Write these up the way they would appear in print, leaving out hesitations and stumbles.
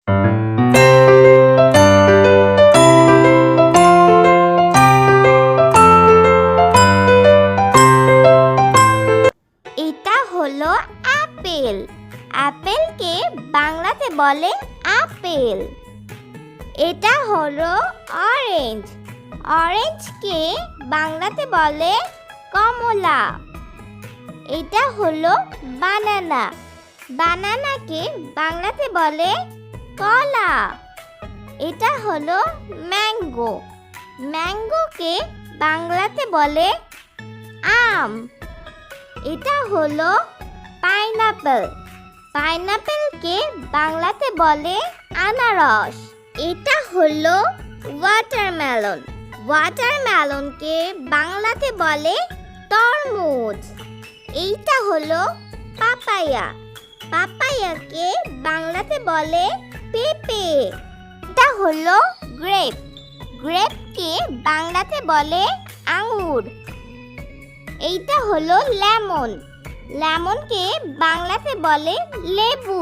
এটা হলো আপেল। আপেলকে বাংলাতে বলে আপেল। এটা হলো অরেঞ্জ। অরেঞ্জকে বাংলাতে বলে কমলা। এটা হলো বানানা। বানানাকে বাংলাতে বলে কলা। এটা হলো ম্যাঙ্গো। ম্যাঙ্গোকে বাংলাতে বলে আম। এটা হলো পাইনাপেল। পাইনাপেলকে বাংলাতে বলে আনারস। এটা হলো ওয়াটারমেলন। ওয়াটারমেলনকে বাংলাতে বলে তরমুজ। এইটা হলো পাপায়া। পাপায়াকে বাংলাতে বলে পেঁপে। এটা হলো গ্রেপ। গ্রেপকে বাংলাতে বলে আঙ্গুর। এইটা হলো লেমন। লেমনকে বাংলাতে বলে লেবু।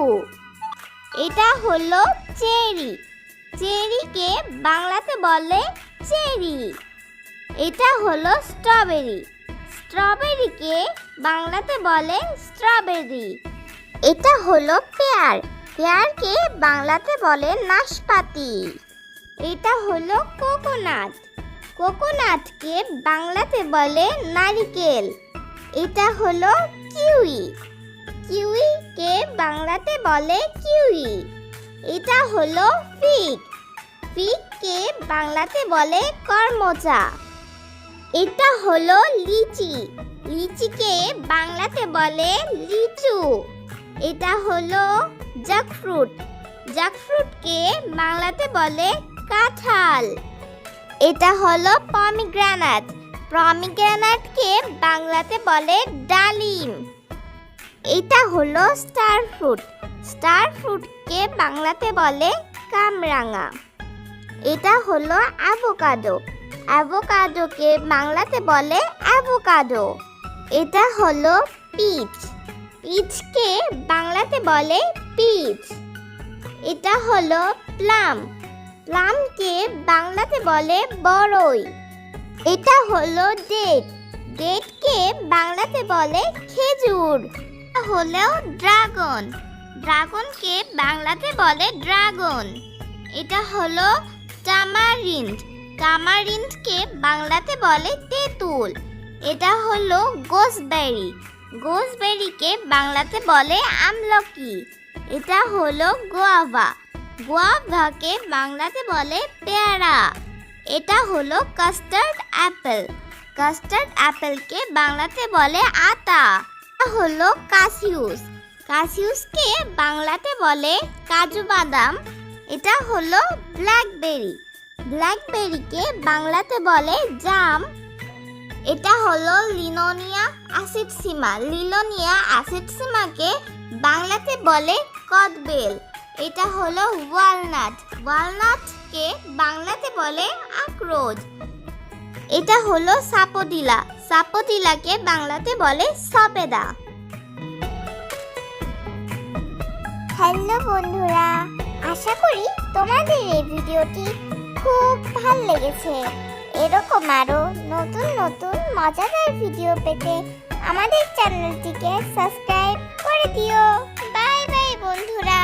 এটা হলো চেরি। চেরিকে বাংলাতে বলে চেরি। এটা হলো স্ট্রবেরি। স্ট্রবেরিকে বাংলাতে বলে স্ট্রবেরি। এটা হলো পেয়ার। পেয়ারকে বাংলাতে বলে নাশপাতি। এটা হলো কোকোনাট। কোকোনাটকে বাংলাতে বলে নারিকেল। এটা হলো কিউই। কিউইকে বাংলাতে বলে কিউই। এটা হলো ফিগ। ফিগকে বাংলাতে বলে করমচা। এটা হলো লিচি। লিচিকে বাংলাতে বলে লিচু। এটা হলো জ্যাকফ্রুট। জ্যাকফ্রুটকে বাংলাতে বলে কাঁঠাল। এটা হলো পমিগ্রেনেট। পমিগ্রেনেটকে বাংলাতে বলে ডালিম। এটা হলো স্টার ফ্রুট। স্টার ফ্রুটকে বাংলাতে বলে কামরাঙা। এটা হলো অ্যাভোকাডো। অ্যাভোকাডোকে বাংলাতে বলে অ্যাভোকাডো। এটা হলো পিচ। পিচকে বাংলাতে বলে পিচ। এটা হলো প্লাম। প্লামকে বাংলাতে বলে বড়ই। এটা হলো ডেট। ডেটকে বাংলাতে বলে খেজুর। এটা হলো ড্রাগন। ড্রাগনকে বাংলাতে বলে ড্রাগন। এটা হলো টামারিন্ড। টামারিন্ডকে বাংলাতে বলে তেঁতুল। এটা হলো গোসবেরি। গোসবেরিকে বাংলাতে বলে আমলকি। এটা হলো গোয়াভা। গোয়াভাকে বাংলাতে বলে পেয়ারা। এটা হলো কাস্টার্ড অ্যাপেল। কাস্টার্ড অ্যাপেলকে বাংলাতে বলে আতা। এটা হলো কাসিউস। কাসিউসকে বাংলাতে বলে কাজু বাদাম। এটা হলো ব্ল্যাকবেরি। ব্ল্যাকবেরিকে বাংলাতে বলে জাম। এটা হলো লিনোনিয়া অ্যাসিডসিমা। লিনোনিয়া অ্যাসিডসিমাকে বাংলাতে বলে কদবেল। এটা হলো ওয়ালনাট। ওয়ালনাটকে বাংলাতে বলে আখরোট। এটা হলো সাপোটিলা। সাপোটিলাকে বাংলাতে বলে সবেদা। হ্যালো বন্ধুরা, আশা করি তোমাদের এই ভিডিওটি খুব ভালো লেগেছে। এরকম আরো নতুন নতুন মজাদার ভিডিও পেতে আমাদের চ্যানেলটিকে সাবস্ক্রাইব করে দিও। বাই বাই বন্ধুরা।